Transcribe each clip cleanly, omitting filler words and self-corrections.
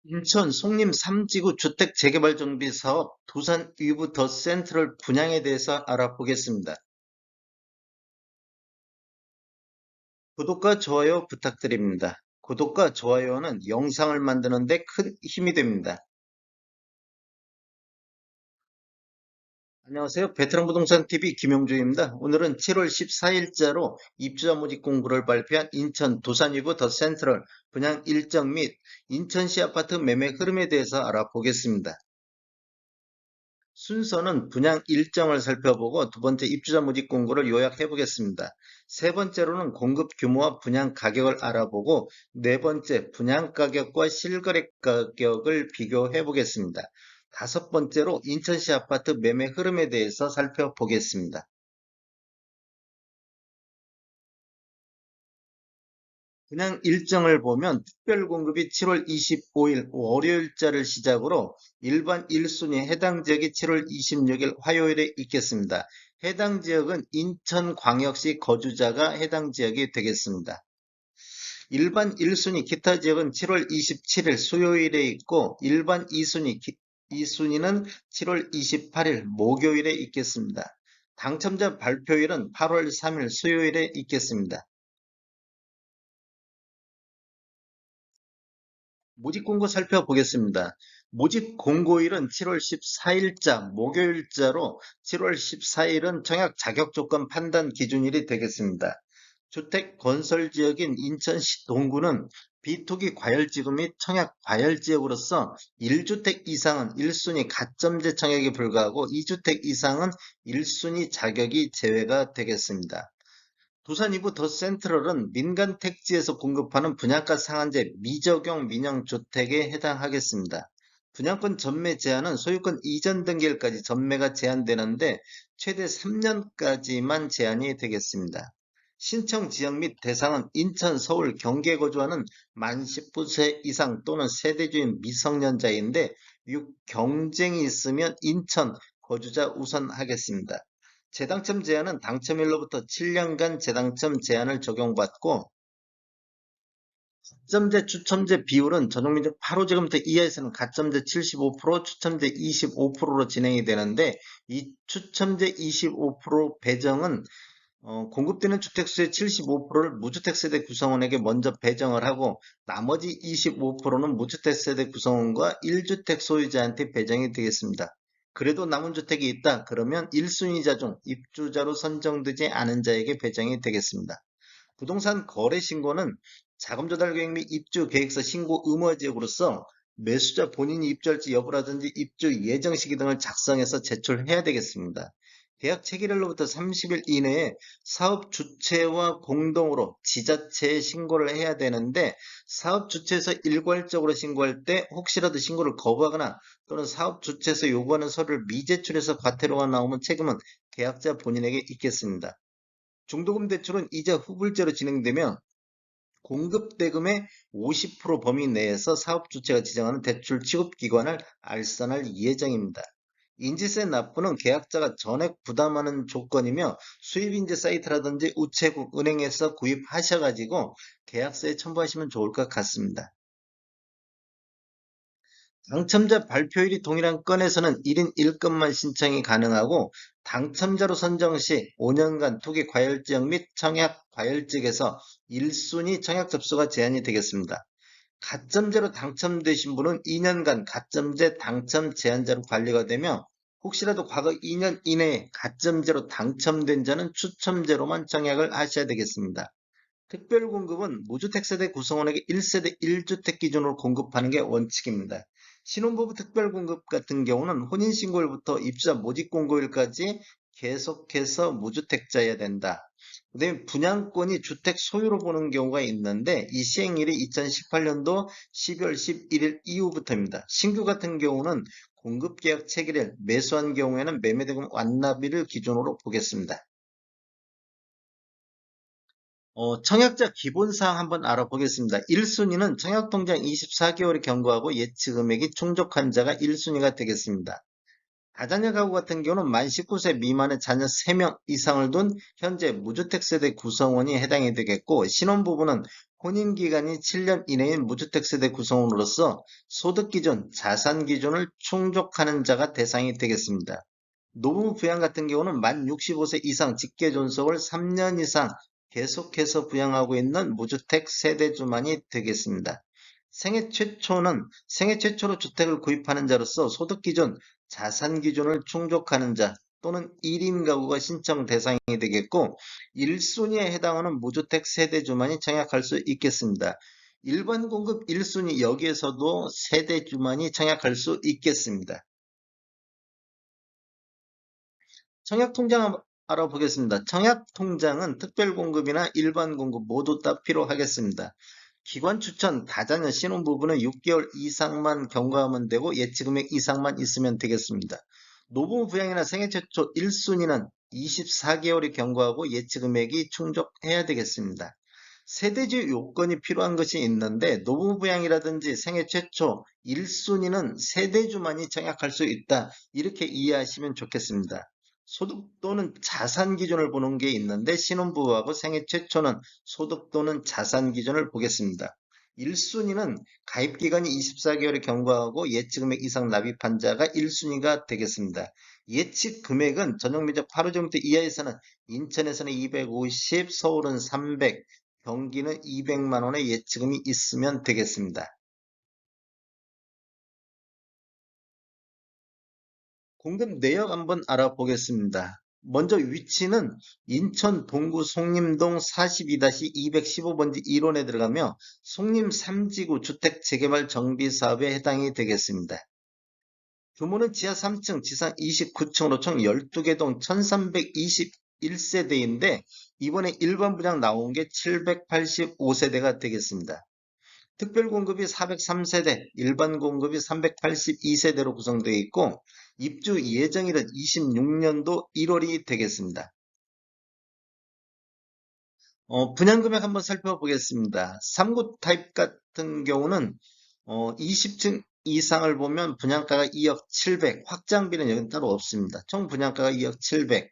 인천 송림 3지구 주택 재개발 정비 사업 두산 위브 더 센트럴 분양에 대해서 알아보겠습니다. 구독과 좋아요 부탁드립니다. 구독과 좋아요는 영상을 만드는 데 큰 힘이 됩니다. 안녕하세요. 베테랑 부동산 TV 김용주입니다. 오늘은 7월 14일자로 입주자 모집 공고를 발표한 인천 두산 위브 더 센트럴 분양 일정 및 인천시 아파트 매매 흐름에 대해서 알아보겠습니다. 순서는 분양 일정을 살펴보고 두 번째 입주자 모집 공고를 요약해 보겠습니다. 세 번째로는 공급 규모와 분양 가격을 알아보고 네 번째 분양 가격과 실거래 가격을 비교해 보겠습니다. 다섯 번째로 인천시 아파트 매매 흐름에 대해서 살펴보겠습니다. 분양 일정을 보면 특별 공급이 7월 25일 월요일자를 시작으로 일반 1순위 해당 지역이 7월 26일 화요일에 있겠습니다. 해당 지역은 인천광역시 거주자가 해당 지역이 되겠습니다. 일반 1순위 기타 지역은 7월 27일 수요일에 있고 일반 2순위는 7월 28일 목요일에 있겠습니다. 당첨자 발표일은 8월 3일 수요일에 있겠습니다. 모집 공고 살펴보겠습니다. 모집 공고일은 7월 14일자 목요일자로 7월 14일은 청약 자격 조건 판단 기준일이 되겠습니다. 주택 건설 지역인 인천시 동구는 비투기 과열지구 및 청약 과열지역으로서 1주택 이상은 1순위 가점제 청약에 불과하고 2주택 이상은 1순위 자격이 제외가 되겠습니다. 두산 이부 더 센트럴은 민간 택지에서 공급하는 분양가 상한제 미적용 민영주택에 해당하겠습니다. 분양권 전매 제한은 소유권 이전 등기일까지 전매가 제한되는데 최대 3년까지만 제한이 되겠습니다. 신청 지역 및 대상은 인천, 서울, 경기에 거주하는 만 19세 이상 또는 세대주인 미성년자인데 경쟁이 있으면 인천 거주자 우선하겠습니다. 재당첨 제한은 당첨일로부터 7년간 재당첨 제한을 적용받고 가점제 추첨제 비율은 전용민족 8호제곱미터 이하에서는 가점제 75%, 추첨제 25%로 진행이 되는데 이 추첨제 25% 배정은 공급되는 주택수의 75%를 무주택 세대 구성원에게 먼저 배정을 하고 나머지 25%는 무주택 세대 구성원과 1주택 소유자한테 배정이 되겠습니다. 그래도 남은 주택이 있다. 그러면 1순위자 중 입주자로 선정되지 않은 자에게 배정이 되겠습니다. 부동산 거래 신고는 자금 조달 계획 및 입주 계획서 신고 의무 지역으로서 매수자 본인이 입주할지 여부라든지 입주 예정 시기 등을 작성해서 제출해야 되겠습니다. 계약 체결일로부터 30일 이내에 사업 주체와 공동으로 지자체에 신고를 해야 되는데 사업 주체에서 일괄적으로 신고할 때 혹시라도 신고를 거부하거나 또는 사업 주체에서 요구하는 서류를 미제출해서 과태료가 나오면 책임은 계약자 본인에게 있겠습니다. 중도금 대출은 이자 후불제로 진행되며 공급 대금의 50% 범위 내에서 사업 주체가 지정하는 대출 취급 기관을 알선할 예정입니다. 인지세 납부는 계약자가 전액 부담하는 조건이며 수입인재 사이트라든지 우체국, 은행에서 구입하셔가지고 계약서에 첨부하시면 좋을 것 같습니다. 당첨자 발표일이 동일한 건에서는 1인 1건만 신청이 가능하고 당첨자로 선정 시 5년간 투기 과열 지역 및 청약 과열 지역에서 1순위 청약 접수가 제한이 되겠습니다. 가점제로 당첨되신 분은 2년간 가점제 당첨 제한자로 관리가 되며 혹시라도 과거 2년 이내에 가점제로 당첨된 자는 추첨제로만 청약을 하셔야 되겠습니다. 특별공급은 무주택세대 구성원에게 1세대 1주택 기준으로 공급하는 게 원칙입니다. 신혼부부 특별공급 같은 경우는 혼인신고일부터 입주자 모집공고일까지 계속해서 무주택자여야 된다. 그다음에 분양권이 주택 소유로 보는 경우가 있는데 이 시행일이 2018년도 12월 11일 이후부터입니다. 신규 같은 경우는 공급계약 체결일, 매수한 경우에는 매매대금 완납일을 기준으로 보겠습니다. 청약자 기본사항 한번 알아보겠습니다. 1순위는 청약통장 24개월이 경과하고 예치 금액이 충족한 자가 1순위가 되겠습니다. 다자녀 가구 같은 경우는 만 19세 미만의 자녀 3명 이상을 둔 현재 무주택 세대 구성원이 해당이 되겠고 신혼부부는 혼인기간이 7년 이내인 무주택 세대 구성원으로서 소득기준, 자산기준을 충족하는 자가 대상이 되겠습니다. 노후 부양 같은 경우는 만 65세 이상 직계존속을 3년 이상 계속해서 부양하고 있는 무주택 세대주만이 되겠습니다. 생애 최초로 주택을 구입하는 자로서 소득기준, 자산기준을 충족하는 자 또는 1인 가구가 신청 대상이 되겠고 1순위에 해당하는 무주택 세대주만이 청약할 수 있겠습니다. 일반 공급 1순위 여기에서도 세대주만이 청약할 수 있겠습니다. 청약통장 알아보겠습니다. 청약통장은 특별공급이나 일반 공급 모두 다 필요하겠습니다. 기관 추천, 다자녀, 신혼부부는 6개월 이상만 경과하면 되고 예치금액 이상만 있으면 되겠습니다. 노부부 부양이나 생애 최초 1순위는 24개월이 경과하고 예치금액이 충족해야 되겠습니다. 세대주 요건이 필요한 것이 있는데 노부부 부양이라든지 생애 최초 1순위는 세대주만이 청약할 수 있다. 이렇게 이해하시면 좋겠습니다. 소득 또는 자산 기준을 보는 게 있는데 신혼부부하고 생애 최초는 소득 또는 자산 기준을 보겠습니다. 1순위는 가입기간이 24개월을 경과하고 예치금액 이상 납입한 자가 1순위가 되겠습니다. 예측 금액은 전용면적 8호제곱미터 이하에서는 인천에서는 250, 서울은 300, 경기는 200만 원의 예치금이 있으면 되겠습니다. 공급 내역 한번 알아보겠습니다. 먼저 위치는 인천 동구 송림동 42-215번지 1원에 들어가며 송림 3지구 주택 재개발 정비 사업에 해당이 되겠습니다. 규모는 지하 3층, 지상 29층으로 총 12개 동 1321세대인데 이번에 일반 분양 나온 게 785세대가 되겠습니다. 특별 공급이 403세대, 일반 공급이 382세대로 구성되어 있고 입주 예정일은 26년도 1월이 되겠습니다. 분양금액 한번 살펴보겠습니다. 3구 타입 같은 경우는 20층 이상을 보면 분양가가 2억 700, 확장비는 여기는 따로 없습니다. 총 분양가가 2억 700.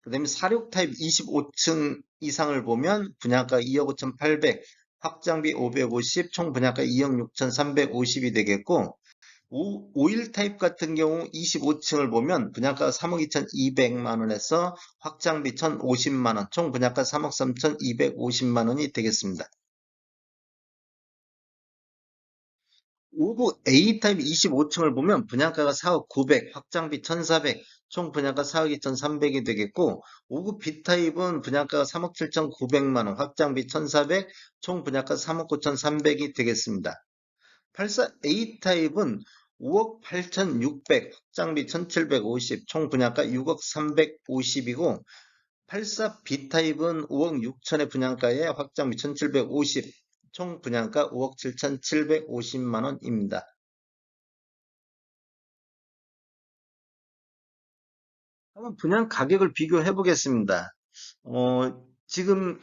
그 다음에 46 타입 25층 이상을 보면 분양가 2억 5,800, 확장비 550, 총 분양가 2억 6,350이 되겠고 51 타입 같은 경우 25층을 보면 분양가 3억 2,200만 원에서 확장비 1,050만 원, 총 분양가 3억 3,250만 원이 되겠습니다. 5구 A타입 25층을 보면 분양가가 4억 900, 확장비 1,400, 총 분양가 4억 2,300이 되겠고 5구 B타입은 분양가가 3억 7,900만 원, 확장비 1,400, 총 분양가 3억 9,300이 되겠습니다. 84A타입은 5억 8,600, 확장비 1,750, 총 분양가 6억 350이고 84B타입은 5억 6천의 분양가에 확장비 1,750, 총 분양가 5억 7,750만 원입니다. 한번 분양 가격을 비교해 보겠습니다. 지금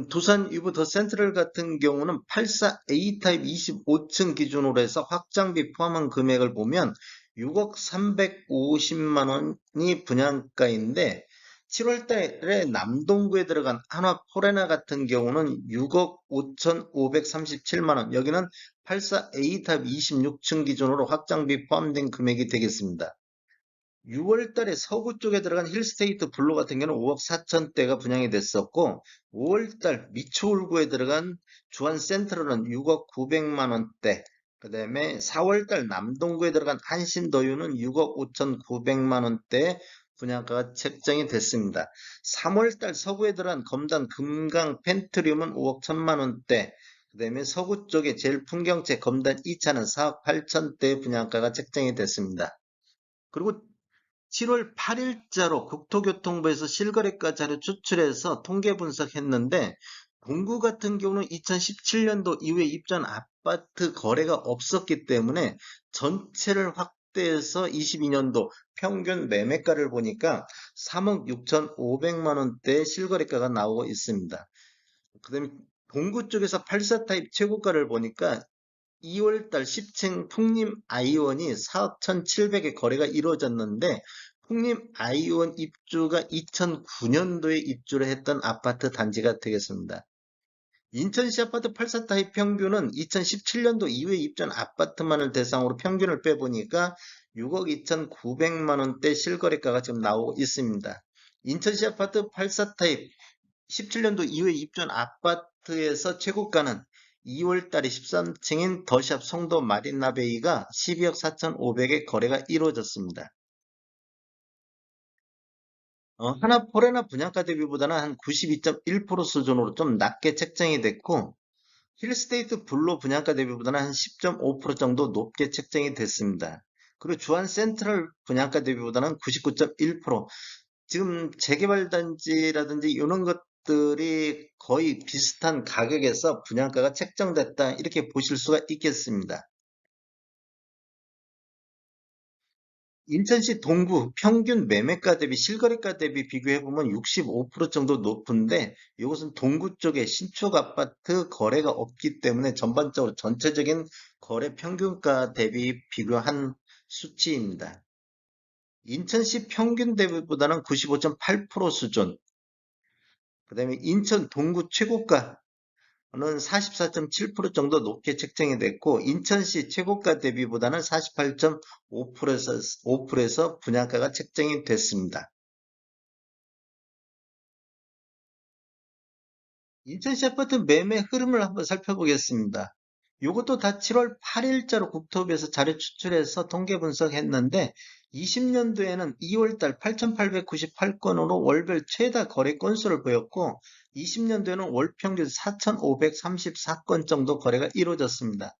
두산 유브 더 센트럴 같은 경우는 84A 타입 25층 기준으로 해서 확장비 포함한 금액을 보면 6억 350만 원이 분양가인데 7월 달에 남동구에 들어간 한화 포레나 같은 경우는 6억 5,537만 원, 여기는 84A 타입 26층 기준으로 확장비 포함된 금액이 되겠습니다. 6월 달에 서구 쪽에 들어간 힐스테이트 블루 같은 경우는 5억 4천대가 분양이 됐었고 5월 달 미추홀구에 들어간 주한 센트럴은 6억 900만 원대, 그 다음에 4월 달 남동구에 들어간 한신더유는 6억 5,900만 원대 분양가가 책정이 됐습니다. 3월 달 서구에 들어간 검단 금강 펜트리움은 5억 1천만 원대, 그 다음에 서구 쪽에 제일 풍경채 검단 2차는 4억 8천대 분양가가 책정이 됐습니다. 그리고 7월 8일자로 국토교통부에서 실거래가 자료 추출해서 통계 분석했는데 동구 같은 경우는 2017년도 이후에 입주한 아파트 거래가 없었기 때문에 전체를 확대해서 22년도 평균 매매가를 보니까 3억 6,500만 원대의 실거래가가 나오고 있습니다. 그다음에 동구 쪽에서 84 타입 최고가를 보니까 2월달 10층 풍림 아이원이 4억 1,700에 거래가 이루어졌는데 풍림 아이원 입주가 2009년도에 입주를 했던 아파트 단지가 되겠습니다. 인천시 아파트 84 타입 평균은 2017년도 이후에 입주한 아파트만을 대상으로 평균을 빼보니까 6억 2,900만 원대 실거래가가 지금 나오고 있습니다. 인천시 아파트 84 타입 17년도 이후에 입주한 아파트에서 최고가는 2월 달에 13층인 더샵 송도 마린나베이가 12억 4,500에 거래가 이루어졌습니다. 하나포레나 분양가 대비보다는 한 92.1% 수준으로 좀 낮게 책정이 됐고, 힐스테이트 블루 분양가 대비보다는 한 10.5% 정도 높게 책정이 됐습니다. 그리고 주한 센트럴 분양가 대비보다는 99.1%, 지금 재개발 단지라든지 이런 것들이 거의 비슷한 가격에서 분양가가 책정됐다, 이렇게 보실 수가 있겠습니다. 인천시 동구 평균 매매가 대비 실거래가 대비 비교해보면 65% 정도 높은데, 이것은 동구 쪽에 신축 아파트 거래가 없기 때문에 전반적으로 전체적인 거래 평균가 대비 비교한 수치입니다. 인천시 평균 대비보다는 95.8% 수준, 그 다음에 인천 동구 최고가는 44.7% 정도 높게 책정이 됐고, 인천시 최고가 대비보다는 48.5%에서 분양가가 책정이 됐습니다. 인천시 아파트 매매 흐름을 한번 살펴보겠습니다. 이것도 다 7월 8일자로 국토부에서 자료 추출해서 통계 분석했는데, 20년도에는 2월달 8,898건으로 월별 최다 거래 건수를 보였고, 20년도에는 월 평균 4,534건 정도 거래가 이루어졌습니다.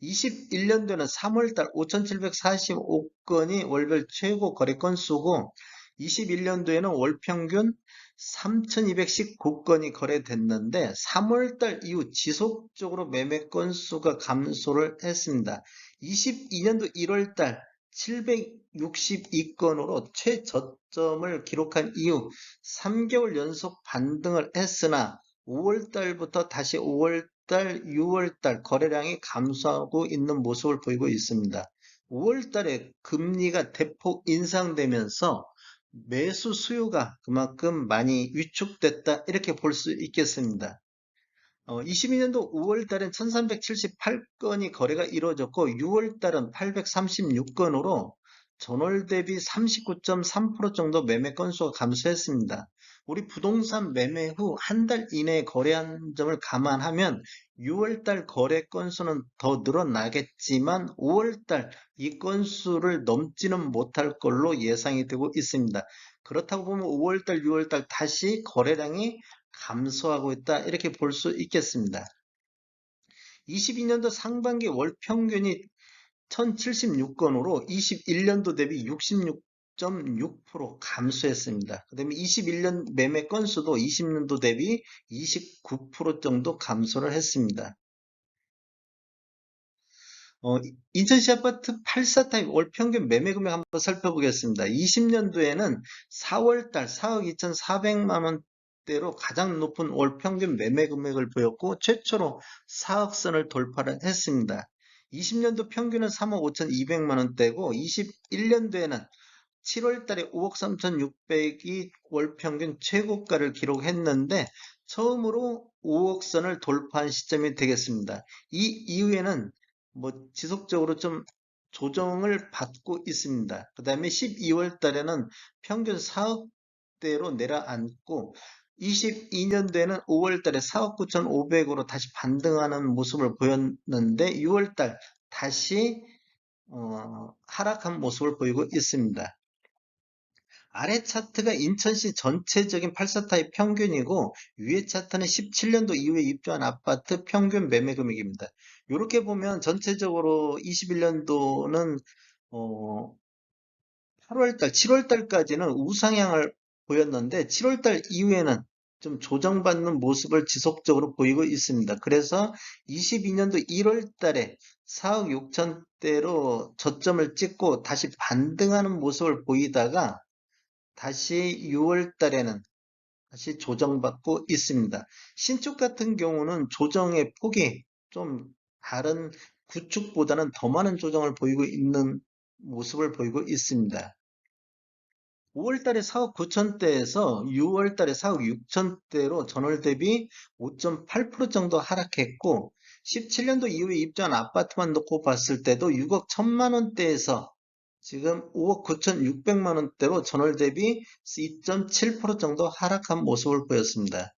21년도에는 3월달 5,745건이 월별 최고 거래 건수고, 21년도에는 월 평균 3,219건이 거래됐는데, 3월달 이후 지속적으로 매매 건수가 감소를 했습니다. 22년도 1월달 762건으로 최저점을 기록한 이후 3개월 연속 반등을 했으나, 5월달부터 다시 5월달, 6월달 거래량이 감소하고 있는 모습을 보이고 있습니다. 5월달에 금리가 대폭 인상되면서 매수 수요가 그만큼 많이 위축됐다, 이렇게 볼 수 있겠습니다. 22년도 5월 달엔 1378건이 거래가 이루어졌고, 6월 달은 836건으로 전월 대비 39.3% 정도 매매 건수가 감소했습니다. 우리 부동산 매매 후 한 달 이내에 거래한 점을 감안하면 6월 달 거래 건수는 더 늘어나겠지만, 5월 달 이 건수를 넘지는 못할 걸로 예상이 되고 있습니다. 그렇다고 보면 5월 달, 6월 달 다시 거래량이 감소하고 있다, 이렇게 볼 수 있겠습니다. 22년도 상반기 월 평균이 1076건으로 21년도 대비 66.6% 감소했습니다. 그 다음에 21년 매매 건수도 20년도 대비 29% 정도 감소를 했습니다. 인천시 아파트 84 타입 월 평균 매매 금액 한번 살펴보겠습니다. 20년도에는 4월달 4억 2,400만 원대로 가장 높은 월 평균 매매 금액을 보였고, 최초로 4억 선을 돌파를 했습니다. 20년도 평균은 3억 5,200만 원대고, 21년도에는 7월 달에 5억 3,600이 월 평균 최고가를 기록했는데, 처음으로 5억 선을 돌파한 시점이 되겠습니다. 이 이후에는 지속적으로 좀 조정을 받고 있습니다. 그 다음에 12월 달에는 평균 4억대로 내려앉고, 22년도에는 5월 달에 4억 9,500으로 다시 반등하는 모습을 보였는데, 6월 달 다시 하락한 모습을 보이고 있습니다. 아래 차트가 인천시 전체적인 84타입 평균이고, 위에 차트는 17년도 이후에 입주한 아파트 평균 매매 금액입니다. 이렇게 보면 전체적으로 21년도는 8월달, 7월달까지는 우상향을 보였는데, 7월달 이후에는 좀 조정받는 모습을 지속적으로 보이고 있습니다. 그래서 22년도 1월달에 4억 6천대로 저점을 찍고 다시 반등하는 모습을 보이다가, 다시 6월 달에는 다시 조정받고 있습니다. 신축 같은 경우는 조정의 폭이 좀 다른 구축보다는 더 많은 조정을 보이고 있는 모습을 보이고 있습니다. 5월 달에 4억 9천대에서 6월 달에 4억 6천대로 전월 대비 5.8% 정도 하락했고 17년도 이후에 입주한 아파트만 놓고 봤을 때도 6억 1천만 원대에서 지금 5억 9천6백만 원대로 전월 대비 2.7% 정도 하락한 모습을 보였습니다.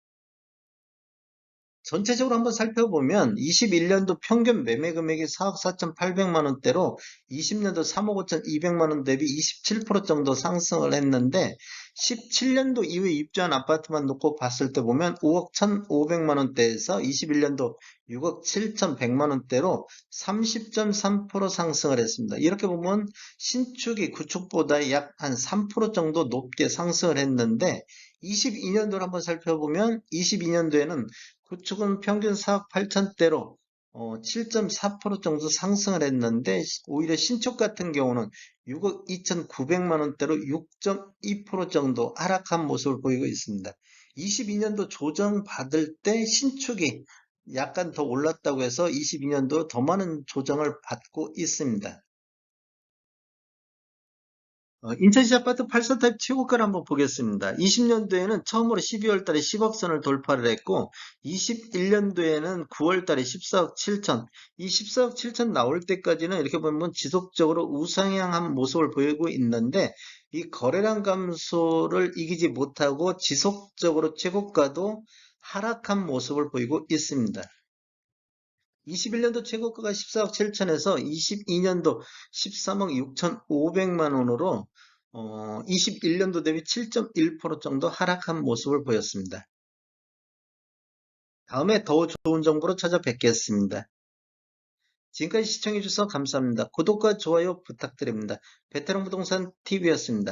전체적으로 한번 살펴보면 21년도 평균 매매 금액이 4억 4,800만 원대로 20년도 3억 5,200만 원 대비 27% 정도 상승을 했는데 17년도 이후에 입주한 아파트만 놓고 봤을 때 보면 5억 1,500만 원대에서 21년도 6억 7,100만 원대로 30.3% 상승을 했습니다. 이렇게 보면 신축이 구축보다 약 한 3% 정도 높게 상승을 했는데 22년도를 한번 살펴보면 22년도에는 구축은 평균 4억 8천대로 7.4% 정도 상승을 했는데 오히려 신축 같은 경우는 6억 2,900만 원대로 6.2% 정도 하락한 모습을 보이고 있습니다. 22년도 조정받을 때 신축이 약간 더 올랐다고 해서 22년도 더 많은 조정을 받고 있습니다. 인천시 아파트 8선 타입 최고가를 한번 보겠습니다. 20년도에는 처음으로 12월 달에 10억 선을 돌파를 했고 21년도에는 9월 달에 14억 7천, 이 14억 7천 나올 때까지는 이렇게 보면 지속적으로 우상향한 모습을 보이고 있는데 이 거래량 감소를 이기지 못하고 지속적으로 최고가도 하락한 모습을 보이고 있습니다. 21년도 최고가가 14억 7천에서 22년도 13억 6천5백만 원으로 21년도 대비 7.1% 정도 하락한 모습을 보였습니다. 다음에 더 좋은 정보로 찾아뵙겠습니다. 지금까지 시청해주셔서 감사합니다. 구독과 좋아요 부탁드립니다. 베테랑 부동산 TV였습니다.